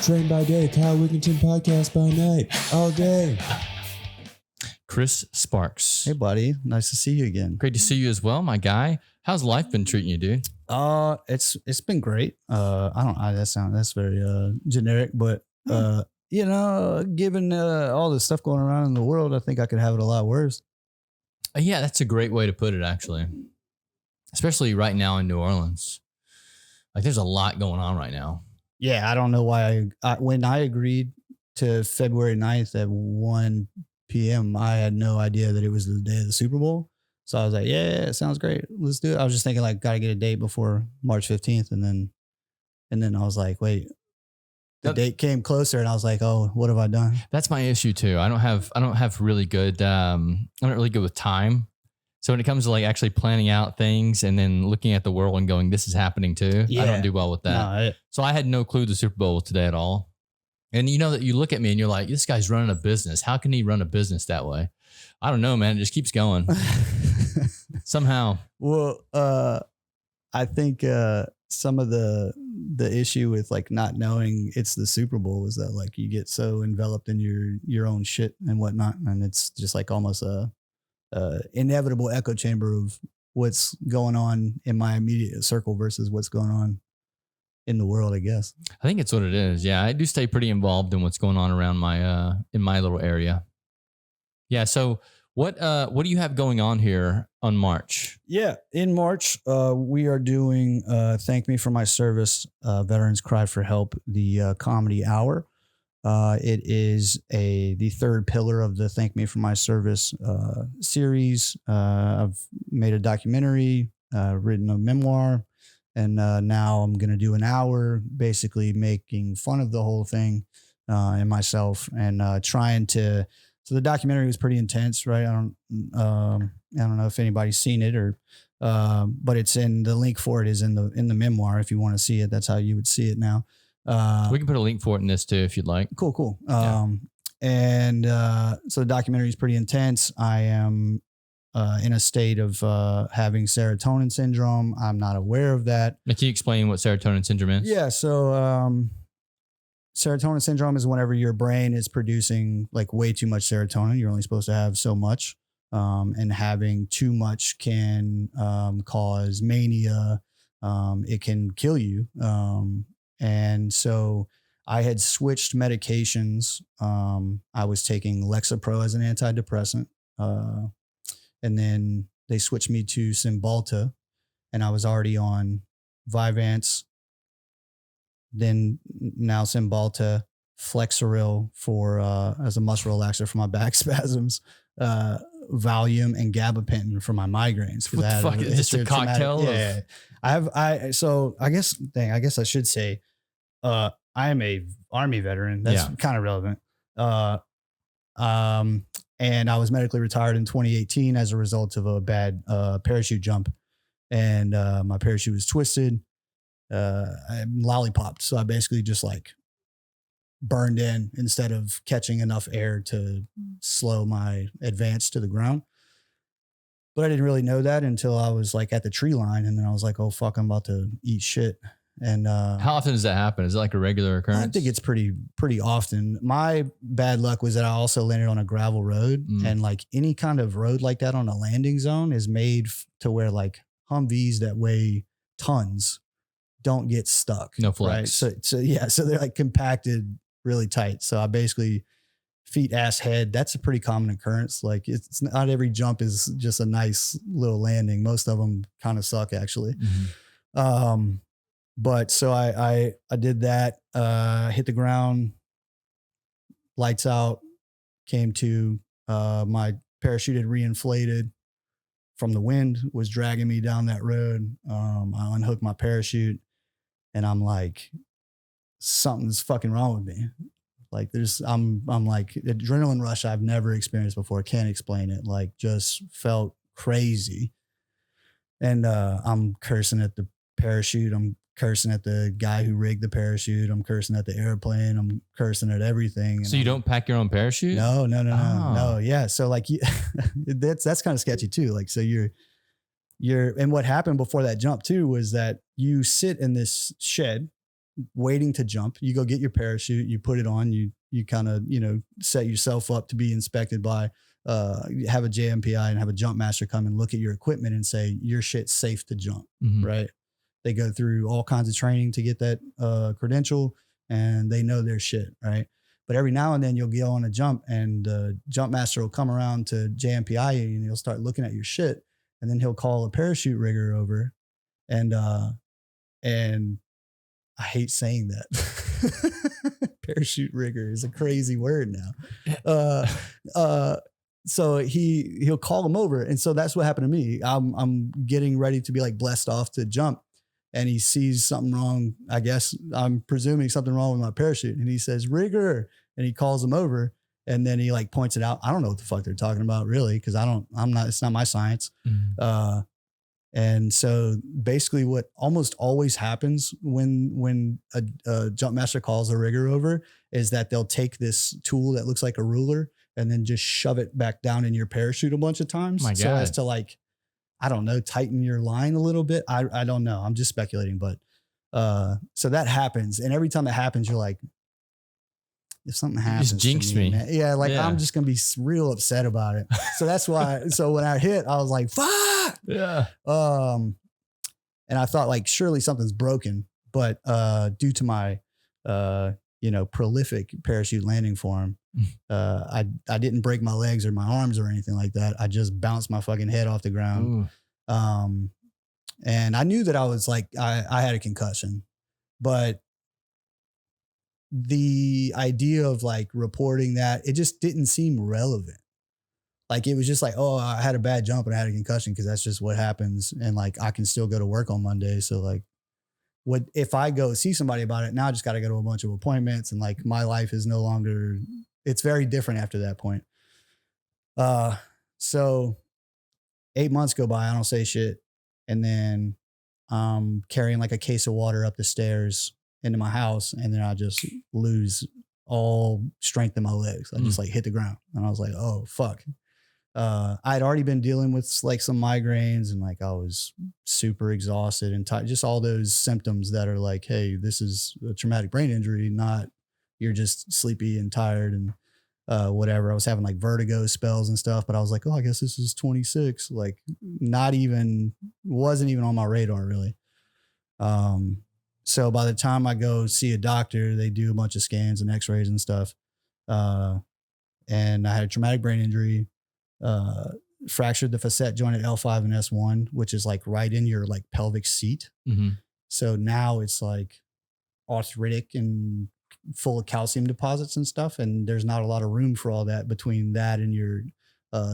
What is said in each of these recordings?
Train by day, Kyle Wigginton podcast by night, all day. Chris Sparks. Hey, buddy. Nice to see you again. Great to see you as well, my guy. How's life been treating you, dude? It's been great. That's very generic, but given all the stuff going around in the world, I think I could have it a lot worse. Yeah, that's a great way to put it, actually. Especially right now in New Orleans. Like, there's a lot going on right now. Yeah, I don't know why when I agreed to February 9th at 1 p.m., I had no idea that it was the day of the Super Bowl. So I was like, yeah, it sounds great. Let's do it. I was just thinking like, got to get a date before March 15th. And then I was like, wait, the date came closer and I was like, oh, what have I done? That's my issue too. I don't have really good, I'm not really good with time. So when it comes to like actually planning out things and then looking at the world and going, this is happening too. Yeah. I don't do well with that. So I had no clue the Super Bowl was today at all. And you know that you look at me and you're like, this guy's running a business. How can he run a business that way? I don't know, man. It just keeps going. Somehow. Well, I think some of the issue with like not knowing it's the Super Bowl is that like you get so enveloped in your own shit and whatnot. And it's just like almost a inevitable echo chamber of what's going on in my immediate circle versus what's going on in the world, I guess. I think it's what it is. Yeah, I do stay pretty involved in what's going on around my in my little area. Yeah. So what do you have going on here on March? Yeah, in March, we are doing Thank Me for My Service, Veterans Cry for Help, the comedy hour. It is the third pillar of the Thank Me for My Service series. I've made a documentary, written a memoir, and now I'm going to do an hour basically making fun of the whole thing and myself and trying to. So the documentary was pretty intense, right? I don't know if anybody's seen it but it's in the link for it is in the memoir. If you want to see it, that's how you would see it now. We can put a link for it in this too, if you'd like. Cool. So the documentary is pretty intense. I am in a state of having serotonin syndrome. I'm not aware of that. Can you explain what serotonin syndrome is? Yeah. So serotonin syndrome is whenever your brain is producing like way too much serotonin. You're only supposed to have so much. And having too much can cause mania. It can kill you. And so I had switched medications. I was taking Lexapro as an antidepressant. And then they switched me to Cymbalta, and I was already on Vyvanse. Then now Cymbalta, Flexeril for as a muscle relaxer for my back spasms, Valium and gabapentin for my migraines. What the fuck? Is this a cocktail? Yeah. I guess I should say, I am a Army veteran. That's kind of relevant. And I was medically retired in 2018 as a result of a bad parachute jump. And my parachute was twisted. I lollipopped. So I basically just like burned in instead of catching enough air to slow my advance to the ground. But I didn't really know that until I was like at the tree line. And then I was like, oh, fuck, I'm about to eat shit. And how often does that happen? Is it like a regular occurrence? I think it's pretty often. My bad luck was that I also landed on a gravel road, and like any kind of road like that on a landing zone is made to where like Humvees that weigh tons don't get stuck. No flex. Right? So they're like compacted really tight. So I basically feet, ass, head. That's a pretty common occurrence. Like it's not every jump is just a nice little landing. Most of them kind of suck actually. Mm-hmm. But so I did that, hit the ground, lights out, came to, my parachute had reinflated from the wind, was dragging me down that road. I unhooked my parachute and I'm like, something's fucking wrong with me. Like I'm like adrenaline rush I've never experienced before. Can't explain it. Like just felt crazy. And, I'm cursing at the parachute. I'm cursing at the guy who rigged the parachute. I'm cursing at the airplane. I'm cursing at everything. So you don't pack your own parachute? No. No. Yeah. So like that's kind of sketchy too. Like, so you're, and what happened before that jump too was that you sit in this shed waiting to jump. You go get your parachute, you put it on, you kind of, set yourself up to be inspected by, have a JMPI and have a jump master come and look at your equipment and say, your shit's safe to jump, right? They go through all kinds of training to get that credential, and they know their shit, right? But every now and then you'll go on a jump, and the jump master will come around to JMPI you, and he'll start looking at your shit, and then he'll call a parachute rigger over, and I hate saying that. Parachute rigger is a crazy word now. So he'll call him over. And so that's what happened to me. I'm getting ready to be like blessed off to jump, and he sees something wrong. I guess I'm presuming something wrong with my parachute. And he says, rigger. And he calls him over, and then he like points it out. I don't know what the fuck they're talking about really. Cause it's not my science. And so basically what almost always happens when a jump master calls a rigger over is that they'll take this tool that looks like a ruler and then just shove it back down in your parachute a bunch of times. My God. So as to like, I don't know, tighten your line a little bit. I don't know. I'm just speculating, but so that happens. And every time it happens, you're like, if something happens, just jinx me. Man, I'm just going to be real upset about it. So that's why. So when I hit, I was like, fuck. Yeah. And I thought like, surely something's broken, but due to my, prolific parachute landing form, I didn't break my legs or my arms or anything like that. I just bounced my fucking head off the ground. And I knew that I was like, I had a concussion, but the idea of like reporting that, it just didn't seem relevant. Like it was just like, oh, I had a bad jump and I had a concussion because that's just what happens. And like, I can still go to work on Monday. So like, what if I go see somebody about it? Now I just got to go to a bunch of appointments, and like my life is no longer, it's very different after that point. So 8 months go by, I don't say shit. And then I'm carrying like a case of water up the stairs into my house, and then I just lose all strength in my legs. I just like hit the ground, and I was like, oh fuck. I'd already been dealing with like some migraines, and like I was super exhausted and just all those symptoms that are like, hey, this is a traumatic brain injury, not you're just sleepy and tired and whatever. I was having like vertigo spells and stuff, but I was like, oh, I guess this is 26. Like wasn't even on my radar really. So by the time I go see a doctor, they do a bunch of scans and x-rays and stuff. And I had a traumatic brain injury, fractured the facet joint at L5 and S1, which is like right in your like pelvic seat. So now it's like arthritic and full of calcium deposits and stuff. And there's not a lot of room for all that between that and your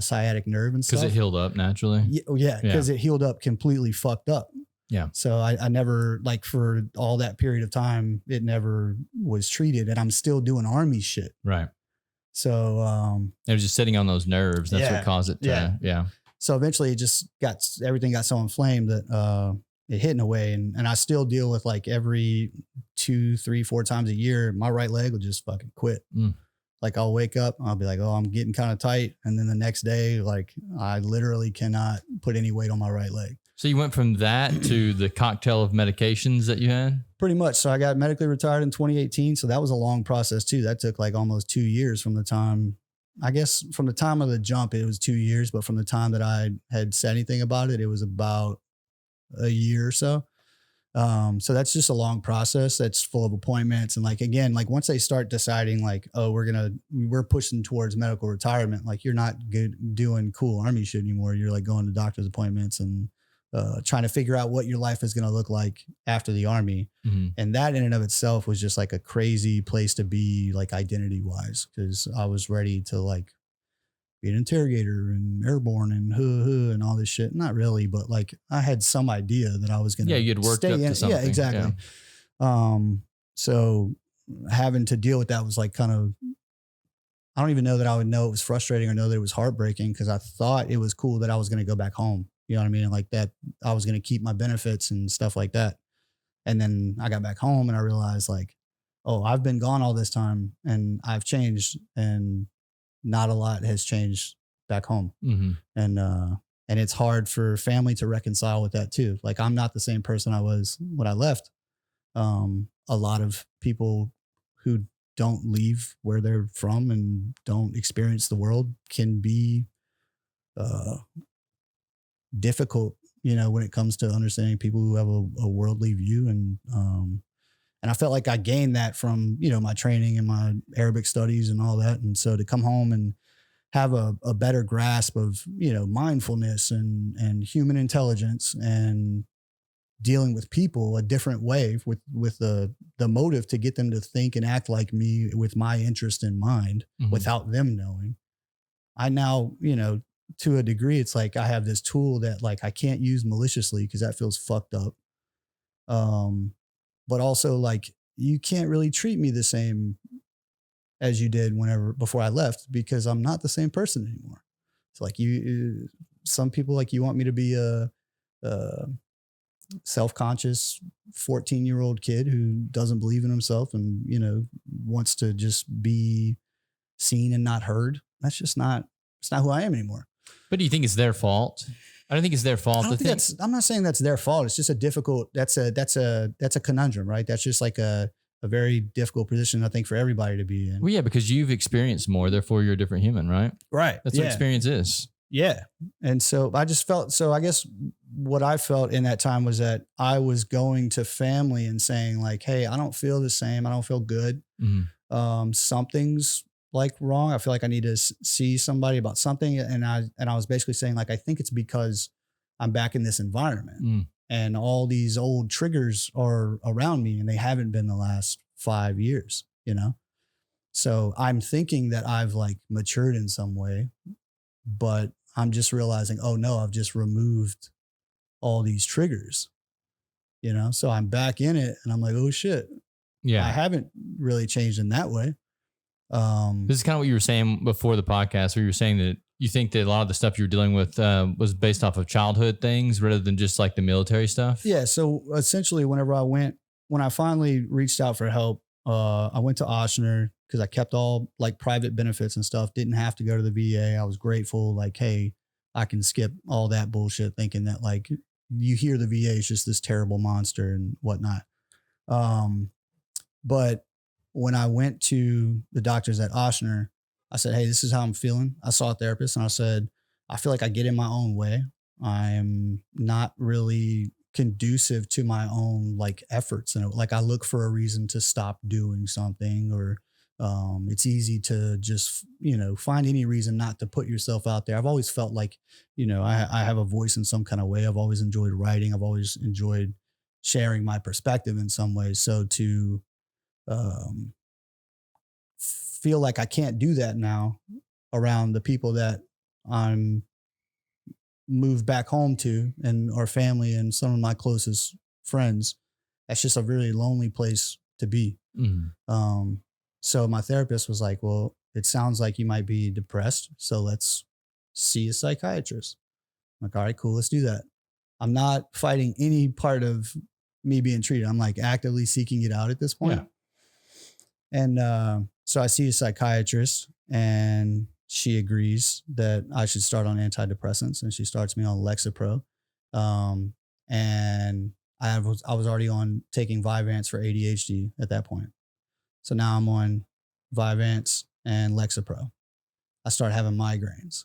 sciatic nerve and stuff. Because it healed up naturally. Yeah. Because it healed up completely fucked up. Yeah. So I never, like for all that period of time, it never was treated, and I'm still doing Army shit. Right. So it was just sitting on those nerves. That's what caused it to, yeah. So eventually it just everything got so inflamed that it hit in a way. And I still deal with like every 2, 3, 4 times a year, my right leg will just fucking quit. Like I'll wake up, I'll be like, oh, I'm getting kind of tight. And then the next day, like I literally cannot put any weight on my right leg. So you went from that to the cocktail of medications that you had? Pretty much. So I got medically retired in 2018. So that was a long process too. That took like almost 2 years from the time, I guess from the time of the jump, it was 2 years. But from the time that I had said anything about it, it was about a year or so. So that's just a long process that's full of appointments. And like, again, like once they start deciding like, oh, we're pushing towards medical retirement, like you're not doing cool Army shit anymore. You're like going to doctor's appointments and trying to figure out what your life is going to look like after the Army. And that in and of itself was just like a crazy place to be, like identity wise, because I was ready to like be an interrogator and airborne and all this shit. Not really, but like I had some idea that I was going to you'd worked up to something. Yeah, exactly. Yeah. So having to deal with that was like kind of, I don't even know that I would know it was frustrating or know that it was heartbreaking, because I thought it was cool that I was going to go back home. You know what I mean? Like that I was going to keep my benefits and stuff like that. And then I got back home and I realized like, oh, I've been gone all this time and I've changed, and not a lot has changed back home. And it's hard for family to reconcile with that too. Like I'm not the same person I was when I left. a lot of people who don't leave where they're from and don't experience the world can be difficult, when it comes to understanding people who have a worldly view. And I felt like I gained that from, my training and my Arabic studies and all that. And so to come home and have a better grasp of, mindfulness and human intelligence and dealing with people a different way with the motive to get them to think and act like me with my interest in mind without them knowing. I now, to a degree, it's like I have this tool that like I can't use maliciously because that feels fucked up. But also like you can't really treat me the same as you did before I left, because I'm not the same person anymore. It's like some people like you want me to be a self-conscious 14-year-old kid who doesn't believe in himself and, wants to just be seen and not heard. It's not who I am anymore. But do you think it's their fault? I don't think it's their fault. I'm not saying that's their fault. It's just that's a conundrum, right? That's just like a very difficult position, I think, for everybody to be in. Well, yeah, because you've experienced more, therefore you're a different human, right? Right. That's what experience is. Yeah. And so I guess what I felt in that time was that I was going to family and saying like, hey, I don't feel the same. I don't feel good. Mm-hmm. Something's like wrong. I feel like I need to see somebody about something. And I was basically saying like, I think it's because I'm back in this environment and all these old triggers are around me and they haven't been the last 5 years, So I'm thinking that I've like matured in some way, but I'm just realizing, oh no, I've just removed all these triggers, So I'm back in it and I'm like, oh shit. Yeah. I haven't really changed in that way. This is kind of what you were saying before the podcast, where you were saying that you think that a lot of the stuff you were dealing with was based off of childhood things rather than just like the military stuff. Yeah. So essentially when I finally reached out for help, I went to Ochsner because I kept all like private benefits and stuff. Didn't have to go to the VA. I was grateful. Like, hey, I can skip all that bullshit thinking that like you hear the VA is just this terrible monster and whatnot. But when I went to the doctors at Ochsner, I said, hey, this is how I'm feeling. I saw a therapist and I said, I feel like I get in my own way. I'm not really conducive to my own like efforts. And like I look for a reason to stop doing something, or it's easy to just, find any reason not to put yourself out there. I've always felt like, I have a voice in some kind of way. I've always enjoyed writing. I've always enjoyed sharing my perspective in some way. So to feel like I can't do that now around the people that I'm moved back home to and our family and some of my closest friends, that's just a really lonely place to be. Mm-hmm. So my therapist was like, well, it sounds like you might be depressed. So let's see a psychiatrist. I'm like, all right, cool. Let's do that. I'm not fighting any part of me being treated. I'm like actively seeking it out at this point. Yeah. And so I see a psychiatrist and she agrees that I should start on antidepressants, and she starts me on Lexapro. And I was already on taking Vyvanse for ADHD at that point. So now I'm on Vyvanse and Lexapro. I start having migraines.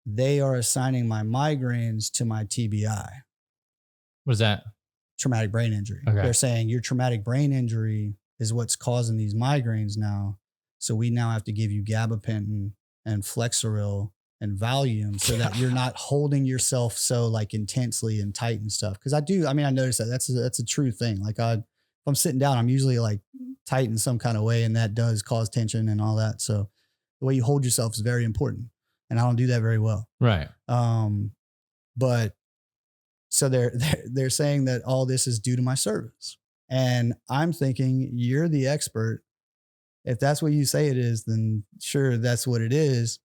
They are assigning my migraines to my TBI. What is that? Traumatic brain injury. Okay. They're saying your traumatic brain injury is what's causing these migraines now. So we now have to give you gabapentin and Flexeril and Valium so that you're not holding yourself so like intensely and tight and stuff. Cause I noticed that that's a true thing. Like if I'm sitting down, I'm usually like tight in some kind of way, and that does cause tension and all that. So the way you hold yourself is very important, and I don't do that very well. Right. But so they're saying that all this is due to my service. And I'm thinking, you're the expert. If that's what you say it is, then sure, that's what it is.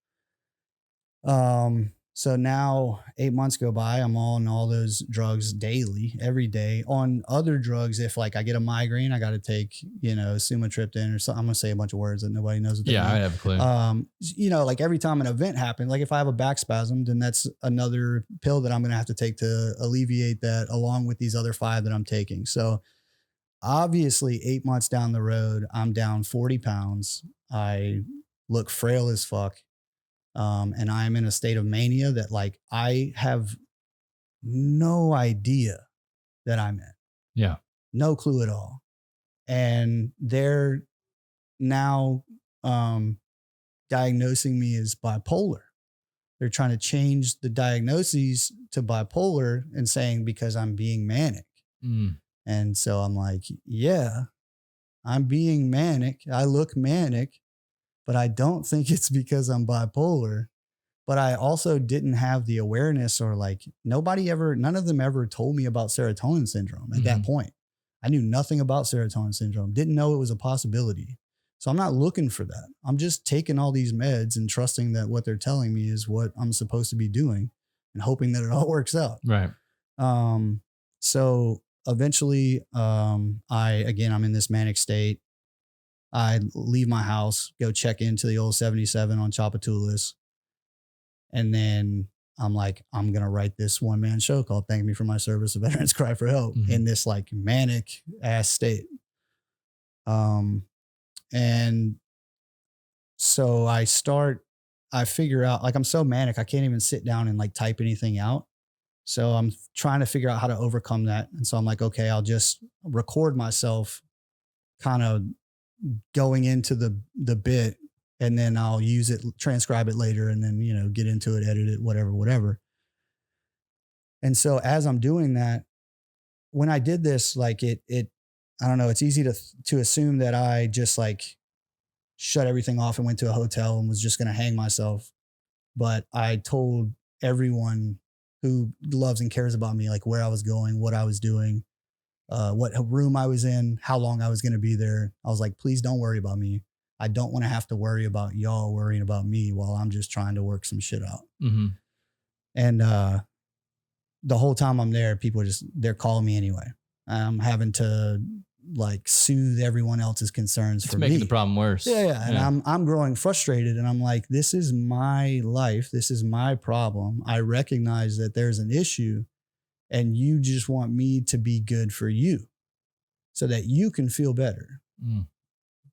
So now 8 months go by, I'm on all those drugs daily, every day. On other drugs, if like I get a migraine, I got to take, sumatriptan or something. I'm going to say a bunch of words that nobody knows what they mean. I have a clue. Like every time an event happens, like if I have a back spasm, then that's another pill that I'm going to have to take to alleviate that, along with these other 5 that I'm taking. So obviously 8 months down the road, I'm down 40 pounds. I look frail as fuck. And I'm in a state of mania that like, I have no idea that I'm in. Yeah. No clue at all. And they're now diagnosing me as bipolar. They're trying to change the diagnoses to bipolar and saying because I'm being manic. And so I'm like, yeah, I'm being manic. I look manic, but I don't think it's because I'm bipolar. But I also didn't have the awareness or like none of them ever told me about serotonin syndrome at that point. I knew nothing about serotonin syndrome, didn't know it was a possibility. So I'm not looking for that. I'm just taking all these meds and trusting that what they're telling me is what I'm supposed to be doing and hoping that it all works out. Right. So eventually, I'm in this manic state. I leave my house, go check into the old 77 on Chapatulas. And then I'm like, I'm going to write this one-man show called Thank Me for My Service, A Veteran's Cry for Help in this like manic ass state. And so I figure out, like, I'm so manic, I can't even sit down and like type anything out. So I'm trying to figure out how to overcome that. And so I'm like, okay, I'll just record myself kind of going into the bit, and then I'll use it, transcribe it later, and then, you know, get into it, edit it, whatever. And so as I'm doing that, when I did this, like it, I don't know, it's easy to assume that I just like shut everything off and went to a hotel and was just going to hang myself. But I told everyone who loves and cares about me, like where I was going, what I was doing, what room I was in, how long I was going to be there. I was like, please don't worry about me. I don't want to have to worry about y'all worrying about me while I'm just trying to work some shit out. And the whole time I'm there, people they're calling me anyway. I'm having to like soothe everyone else's concerns for me. Making the problem worse. Yeah. And I'm growing frustrated, and I'm like, this is my life. This is my problem. I recognize that there's an issue, and you just want me to be good for you so that you can feel better.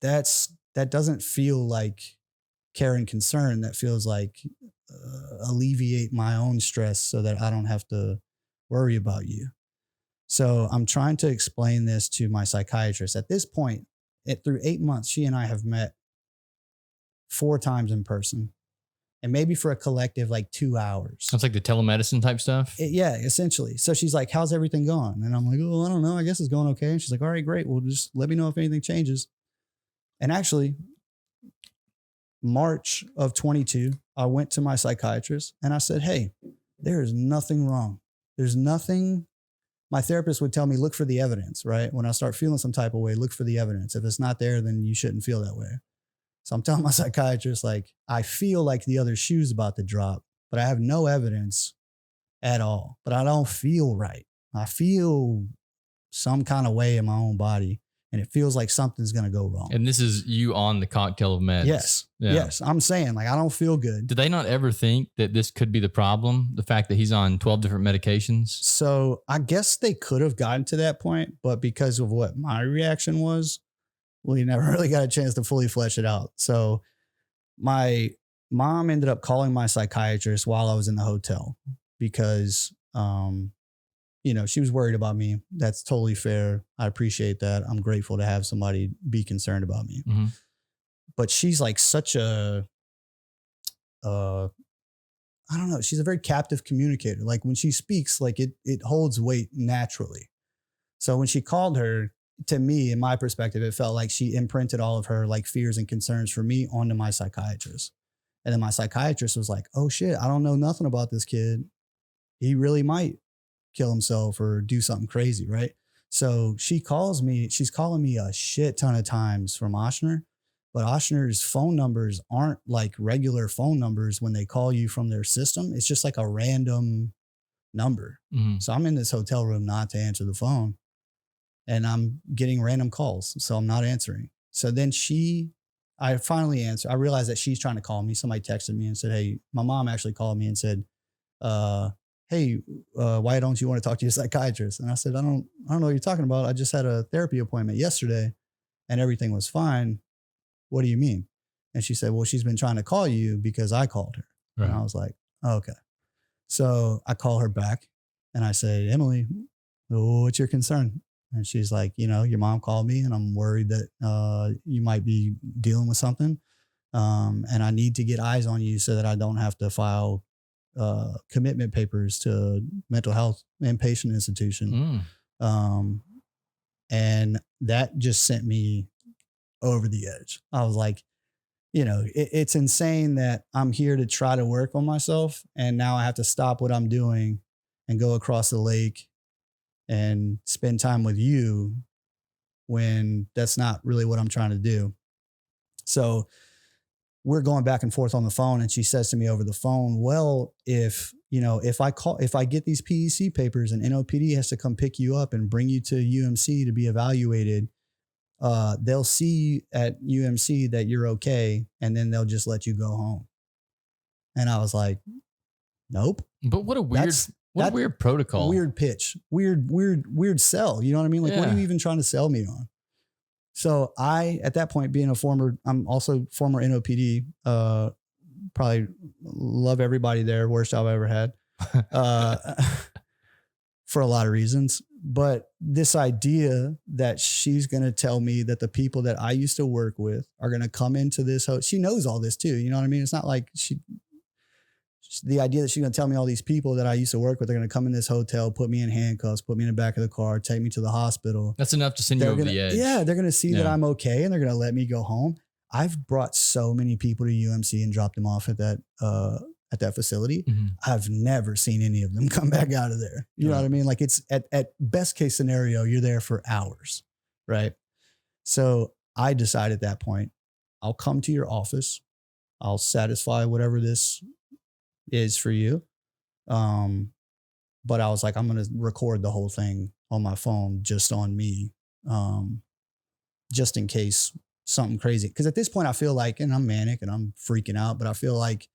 That doesn't feel like care and concern. That feels like alleviate my own stress so that I don't have to worry about you. So I'm trying to explain this to my psychiatrist. At this point, through 8 months, she and I have met 4 times in person, and maybe for a collective like 2 hours. Sounds like the telemedicine type stuff. Yeah, essentially. So she's like, how's everything going? And I'm like, oh, I don't know. I guess it's going okay. And she's like, all right, great. Well, just let me know if anything changes. And actually, March of 22, I went to my psychiatrist and I said, hey, there is nothing wrong. There's nothing. My therapist would tell me, look for the evidence, right? When I start feeling some type of way, look for the evidence. If it's not there, then you shouldn't feel that way. So I'm telling my psychiatrist, like, I feel like the other shoe's about to drop, but I have no evidence at all. But I don't feel right. I feel some kind of way in my own body, and it feels like something's going to go wrong. And this is you on the cocktail of meds. Yes. Yeah. Yes. I'm saying, like, I don't feel good. Did they not ever think that this could be the problem? The fact that he's on 12 different medications? So I guess they could have gotten to that point, but because of what my reaction was, we never really got a chance to fully flesh it out. So my mom ended up calling my psychiatrist while I was in the hotel because, you know, she was worried about me. That's totally fair. I appreciate that. I'm grateful to have somebody be concerned about me. But she's like such a, I don't know. She's a very captive communicator. Like when she speaks, like it holds weight naturally. So when she called her, to me, in my perspective, it felt like she imprinted all of her like fears and concerns for me onto my psychiatrist. And then my psychiatrist was like, oh shit, I don't know nothing about this kid. He really might kill himself or do something crazy, right? So she's calling me a shit ton of times from Ochsner, but Ochsner's phone numbers aren't like regular phone numbers when they call you from their system. It's just like a random number. So I'm in this hotel room not to answer the phone, and I'm getting random calls. So I'm not answering. So then I finally answered. I realized that she's trying to call me. Somebody texted me and said, hey, my mom actually called me and said, hey, why don't you want to talk to your psychiatrist? And I said, I don't know what you're talking about. I just had a therapy appointment yesterday and everything was fine. What do you mean? And she said, well, she's been trying to call you because I called her. Right. And I was like, oh, okay. So I call her back and I say, Emily, what's your concern? And she's like, your mom called me and I'm worried that you might be dealing with something. And I need to get eyes on you so that I don't have to file commitment papers to mental health inpatient institution. And that just sent me over the edge. I was like, it's insane that I'm here to try to work on myself. And now I have to stop what I'm doing and go across the lake and spend time with you when that's not really what I'm trying to do. So we're going back and forth on the phone and she says to me over the phone, well, if I get these PEC papers and NOPD has to come pick you up and bring you to UMC to be evaluated, they'll see at UMC that you're okay. And then they'll just let you go home. And I was like, nope. But what a weird protocol. Weird pitch, weird sell. You know what I mean? Like, what are you even trying to sell me on? So I, at that point, I'm also former NOPD, probably love everybody there. Worst job I ever had, for a lot of reasons. But this idea that she's going to tell me that the people that I used to work with are going to come into this hotel. She knows all this too. You know what I mean? It's not like the idea that she's going to tell me all these people that I used to work with are going to come in this hotel, put me in handcuffs, put me in the back of the car, take me to the hospital. That's enough to send you over the edge. Yeah, they're going to see that I'm okay and they're going to let me go home. I've brought so many people to UMC and dropped them off at that facility. Mm-hmm. I've never seen any of them come back out of there. You know what I mean? Like, it's at best case scenario, you're there for hours, right? So I decided at that point, I'll come to your office. I'll satisfy whatever this is for you. But I was like, I'm going to record the whole thing on my phone, just on me, just in case something crazy. Because at this point I feel like, and I'm manic and I'm freaking out, but I feel like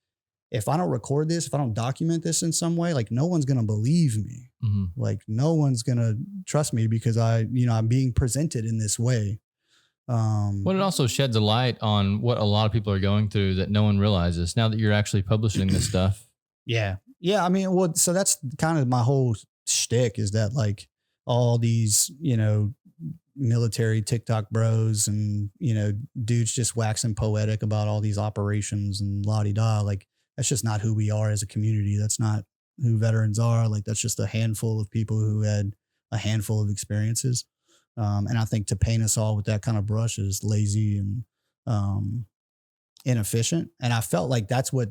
if I don't record this, if I don't document this in some way, like, no one's going to believe me. Mm-hmm. Like, no one's going to trust me because I'm being presented in this way. Well, it also sheds a light on what a lot of people are going through that no one realizes now that you're actually publishing this stuff. Yeah. Yeah. I mean, well, so that's kind of my whole shtick, is that, like, all these, military TikTok bros and, dudes just waxing poetic about all these operations and la-di-da. Like, that's just not who we are as a community. That's not who veterans are. Like, that's just a handful of people who had a handful of experiences. And I think to paint us all with that kind of brush is lazy and inefficient. And I felt like that's what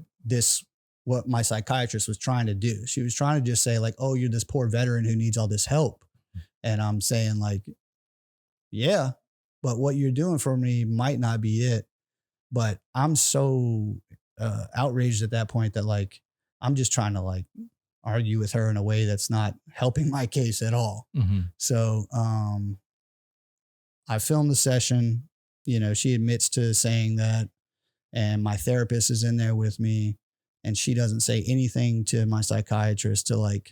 my psychiatrist was trying to do. She was trying to just say, like, oh, you're this poor veteran who needs all this help. And I'm saying, like, yeah, but what you're doing for me might not be it. But I'm so outraged at that point that, like, I'm just trying to, like, argue with her in a way that's not helping my case at all. Mm-hmm. So I filmed the session. She admits to saying that, and my therapist is in there with me, and she doesn't say anything to my psychiatrist to, like,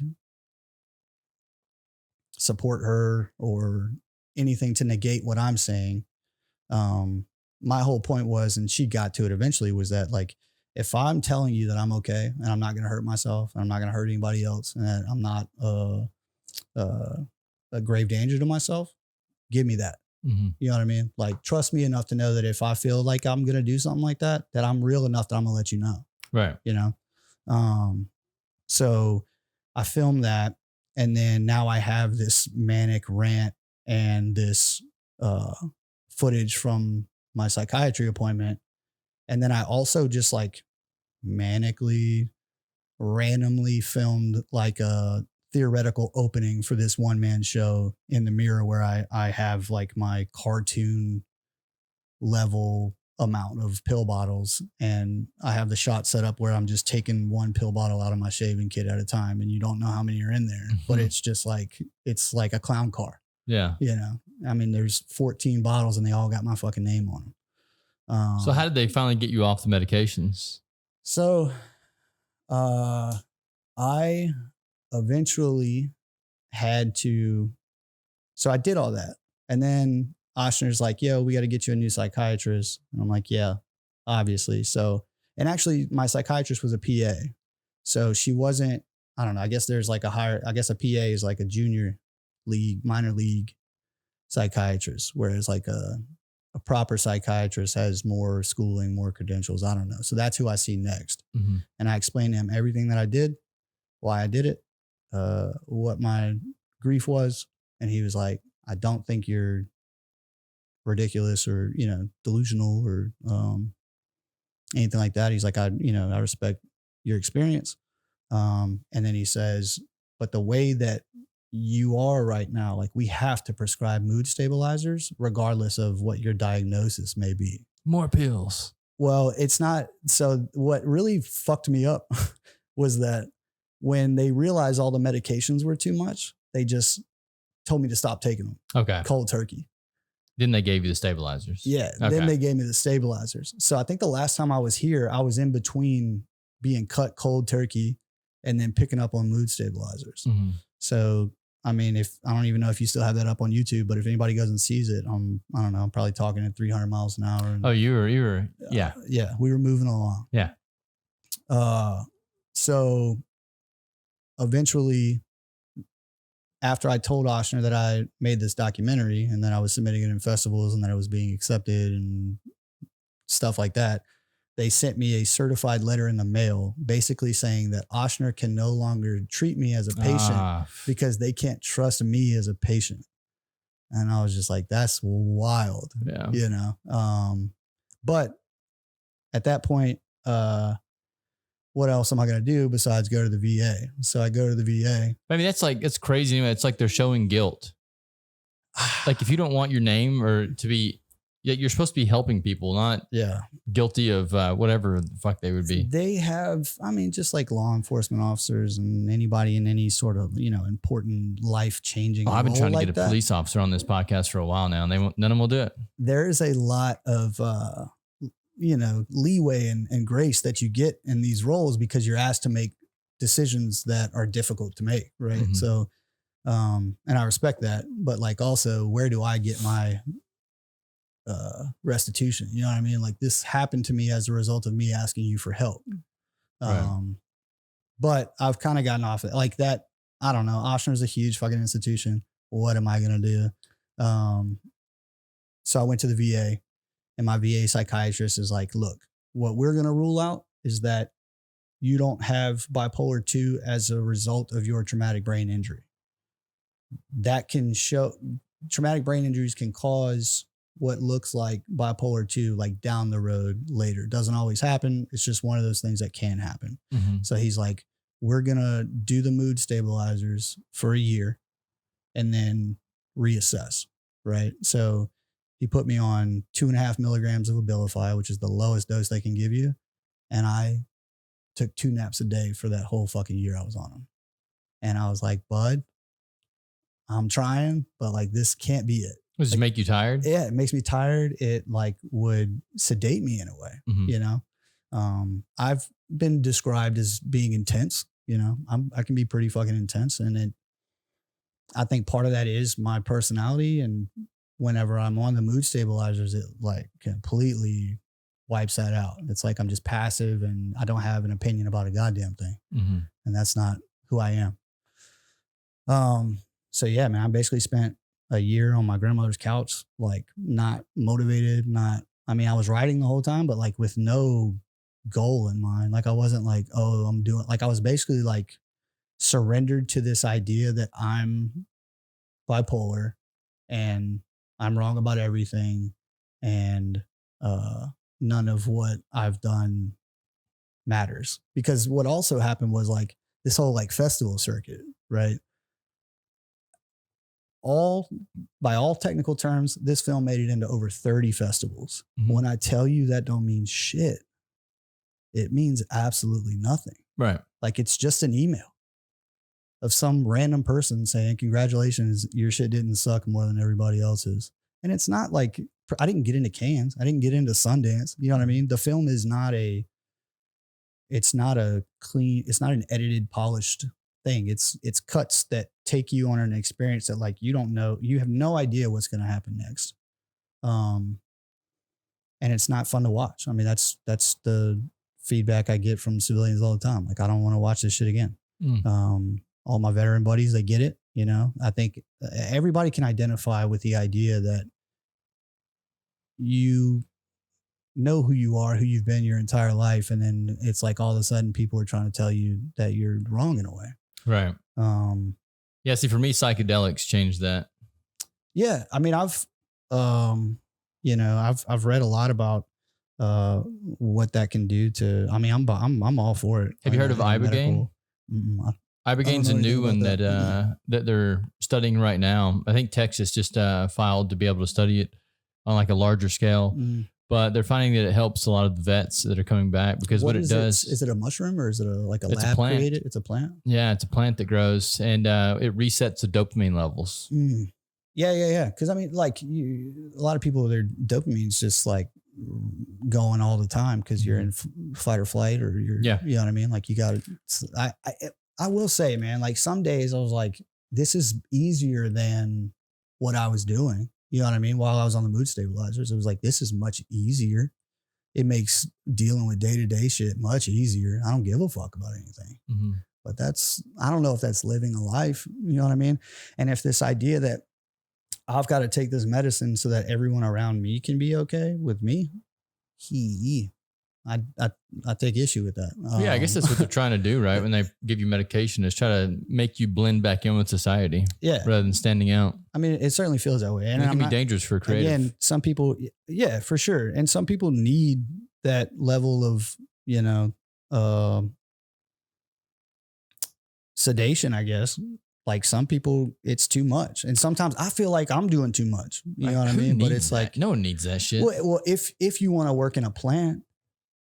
support her or anything to negate what I'm saying. My whole point was, and she got to it eventually, was that, like, if I'm telling you that I'm okay and I'm not going to hurt myself and I'm not going to hurt anybody else and that I'm not a grave danger to myself, give me that. Mm-hmm. You know what I mean? Like, trust me enough to know that if I feel like I'm going to do something like that, that I'm real enough that I'm going to let you know. Right. So I filmed that. And then now I have this manic rant and this footage from my psychiatry appointment. And then I also just, like, manically, randomly filmed, like, a theoretical opening for this one-man show in the mirror where I have, like, my cartoon level amount of pill bottles, and I have the shot set up where I'm just taking one pill bottle out of my shaving kit at a time, and you don't know how many are in there. Mm-hmm. But it's just like, it's like a clown car. Yeah. I mean, there's 14 bottles and they all got my fucking name on them. So how did they finally get you off the medications? So I eventually had to, so I did all that. And then Oshner's like, yo, we got to get you a new psychiatrist. And I'm like, yeah, obviously. So, and actually my psychiatrist was a PA. So she wasn't, I don't know, I guess there's like a higher, I guess a PA is like a junior league, minor league psychiatrist, whereas like a proper psychiatrist has more schooling, more credentials. I don't know. So that's who I see next. Mm-hmm. And I explained to him everything that I did, why I did it, what my grief was. And he was like, I don't think you're ridiculous or, you know, delusional or anything like that. He's like, I respect your experience. And then he says, but the way that you are right now, like we have to prescribe mood stabilizers regardless of what your diagnosis may be. More pills. Well, it's not. So what really fucked me up was that when they realized all the medications were too much, they just told me to stop taking them. Okay. Cold turkey. Then they gave you the stabilizers. Yeah. Okay. Then they gave me the stabilizers. So I think the last time I was here, I was in between being cut cold turkey and then picking up on mood stabilizers. Mm-hmm. So, I mean, I don't even know if you still have that up on YouTube, but if anybody goes and sees it, I don't know, I'm probably talking at 300 miles an hour. And, you were, yeah. Yeah. We were moving along. Yeah. So eventually, after I told Oshner that I made this documentary and that I was submitting it in festivals and that it was being accepted and stuff like that, they sent me a certified letter in the mail basically saying that Oshner can no longer treat me as a patient because they can't trust me as a patient. And I was just like, that's wild, you know? But at that point, what else am I going to do besides go to the VA? So I go to the VA. I mean, it's crazy. It's like they're showing guilt. Like if you don't want your name or to be, you're supposed to be helping people, not guilty of whatever the fuck they would be. They have, I mean, just like law enforcement officers and anybody in any sort of, you know, important life-changing role. I've been trying to get a that. Police officer on this podcast for a while now, and none of them will do it. There is a lot of, you know, leeway and grace that you get in these roles because you're asked to make decisions that are difficult to make. Right. Mm-hmm. So, and I respect that, but like also where do I get my, restitution? You know what I mean? Like this happened to me as a result of me asking you for help. Right. But I've kind of gotten off it like that. I don't know. Oshner's a huge fucking institution. What am I going to do? So I went to the VA. And my VA psychiatrist is like, look, what we're going to rule out is that you don't have bipolar 2 as a result of your traumatic brain injury. That can show traumatic brain injuries can cause what looks like bipolar 2, like down the road later. It doesn't always happen. It's just one of those things that can happen. Mm-hmm. So he's like, we're going to do the mood stabilizers for a year and then reassess. Right. So he put me on 2.5 milligrams of Abilify, which is the lowest dose they can give you. And I took 2 naps a day for that whole fucking year I was on them. And I was like, bud, I'm trying, but like, this can't be it. Does it make you tired? Yeah, it makes me tired. It like would sedate me in a way, mm-hmm. you know? I've been described as being intense, you know, I can be pretty fucking intense. And I think part of that is my personality. And whenever I'm on the mood stabilizers, it like completely wipes that out. It's like, I'm just passive and I don't have an opinion about a goddamn thing. Mm-hmm. And that's not who I am. So yeah, man, I basically spent a year on my grandmother's couch, like not motivated, I was writing the whole time, but like with no goal in mind. Like I wasn't like, oh, I'm doing, like I was basically like surrendered to this idea that I'm bipolar and I'm wrong about everything. And none of what I've done matters. Because what also happened was like this whole like festival circuit, right? By all technical terms, this film made it into over 30 festivals. Mm-hmm. When I tell you that don't mean shit, it means absolutely nothing. Right. Like it's just an email of some random person saying, congratulations, your shit didn't suck more than everybody else's. And it's not like, I didn't get into Cannes. I didn't get into Sundance. You know what I mean? The film is not it's not an edited, polished thing. It's cuts that take you on an experience that like you don't know, you have no idea what's going to happen next. And it's not fun to watch. I mean, that's the feedback I get from civilians all the time. Like, I don't want to watch this shit again. All my veteran buddies, they get it. You know, I think everybody can identify with the idea that you know who you are, who you've been your entire life. And then it's like all of a sudden people are trying to tell you that you're wrong in a way. Right. Yeah. See, for me, psychedelics changed that. Yeah. I mean, I've read a lot about what that can do to. I mean, I'm all for it. Have you heard of Ibogaine? Ibogaine's a new one that they're studying right now. I think Texas just filed to be able to study it on like a larger scale. But they're finding that it helps a lot of the vets that are coming back because what it does. Is it a mushroom or is it like a lab created? It's a plant. Yeah, it's a plant that grows and it resets the dopamine levels. Yeah. Because I mean, like a lot of people, their dopamine's just like going all the time because you're in fight or flight or you know what I mean? Like you got to, I will say, man, like some days I was like, this is easier than what I was doing. You know what I mean? While I was on the mood stabilizers, it was like, this is much easier. It makes dealing with day-to-day shit much easier. I don't give a fuck about anything. But I don't know if that's living a life. You know what I mean? And if this idea that I've got to take this medicine so that everyone around me can be okay with me, I take issue with that. Yeah, I guess that's what they're trying to do, right? When they give you medication, is try to make you blend back in with society, rather than standing out. I mean, it certainly feels that way, and it can be dangerous for creative. Again, some people, yeah, for sure, and some people need that level of, you know, sedation, I guess. Like some people, it's too much, and sometimes I feel like I'm doing too much. You know what I mean? But it's like no one needs that shit. Well, if you want to work in a plant.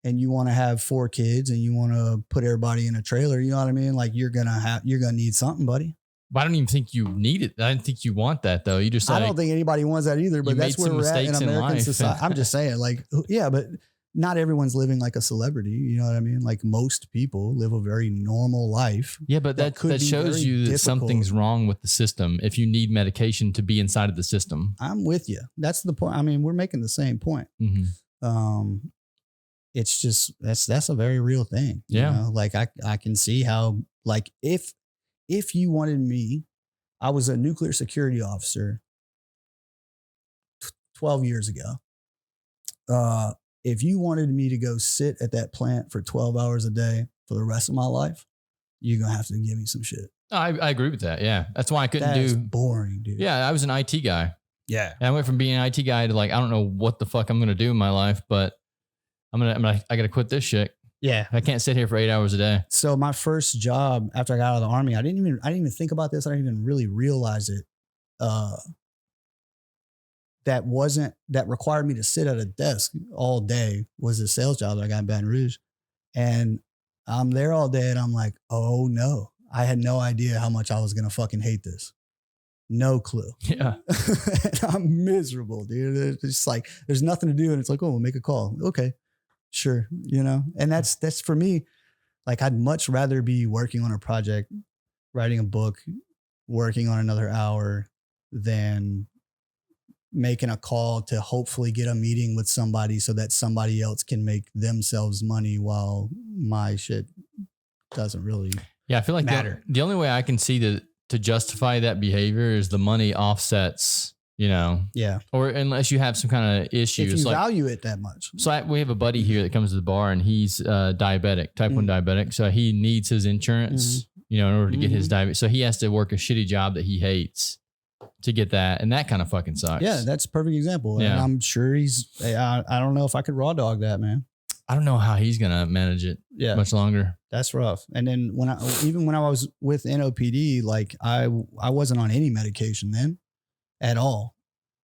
And you want to have 4 kids and you want to put everybody in a trailer, you know what I mean? Like you're going to need something, buddy. But I don't even think you need it. I don't think you want that though. You just, I don't think anybody wants that either, but that's where we're at in American society. I'm just saying like, yeah, but not everyone's living like a celebrity. You know what I mean? Like most people live a very normal life. Yeah. But that shows you that something's wrong with the system. If you need medication to be inside of the system. I'm with you. That's the point. I mean, we're making the same point. It's just, that's a very real thing. Yeah. You know? Like I can see how, like, if you wanted me, I was a nuclear security officer 12 years ago. If you wanted me to go sit at that plant for 12 hours a day for the rest of my life, you're going to have to give me some shit. I agree with that. Yeah. That's why I couldn't do. Boring, dude. Yeah. I was an IT guy. Yeah. And I went from being an IT guy to like, I don't know what the fuck I'm going to do in my life, but I got to quit this shit. Yeah. I can't sit here for 8 hours a day. So my first job after I got out of the Army, I didn't even think about this. I didn't even really realize it. That required me to sit at a desk all day was a sales job that I got in Baton Rouge. And I'm there all day and I'm like, oh no, I had no idea how much I was going to fucking hate this. No clue. Yeah. I'm miserable, dude. It's just like, there's nothing to do. And it's like, oh, we'll make a call. Okay. Sure. You know, and that's for me. Like, I'd much rather be working on a project, writing a book, working on another hour than making a call to hopefully get a meeting with somebody so that somebody else can make themselves money while my shit doesn't really I feel like matter. The only way I can see to justify that behavior is the money offsets, you know? Yeah. Or unless you have some kind of issues. If you value it that much. So we have a buddy here that comes to the bar and he's diabetic, type 1 diabetic. So he needs his insurance, you know, in order to get his diabetes. So he has to work a shitty job that he hates to get that. And that kind of fucking sucks. Yeah, that's a perfect example. Yeah. And I'm sure I don't know if I could raw dog that, man. I don't know how he's going to manage it much longer. That's rough. And then when I was with NOPD, like I wasn't on any medication then at all.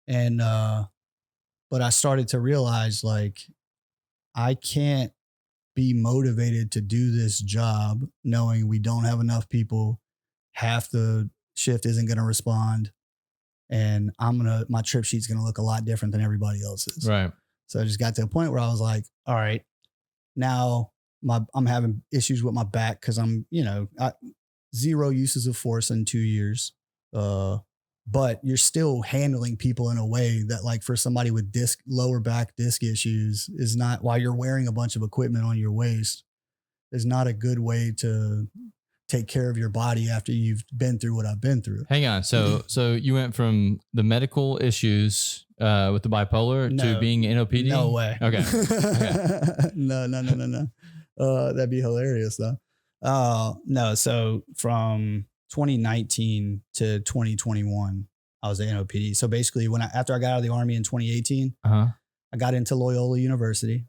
And, but I started to realize like, I can't be motivated to do this job knowing we don't have enough people. Half the shift isn't going to respond. And my trip sheet's going to look a lot different than everybody else's. Right. So I just got to a point where I was like, all right, now I'm having issues with my back because I'm, you know, 0 uses of force in 2 years. But you're still handling people in a way that, like, for somebody with lower back disc issues is not, while you're wearing a bunch of equipment on your waist, is not a good way to take care of your body after you've been through what I've been through. Hang on. So you went from the medical issues with the bipolar to being in NOPD? No way. Okay. No. That'd be hilarious though. No. So from 2019 to 2021, I was at NOPD. So basically after I got out of the Army in 2018, I got into Loyola University,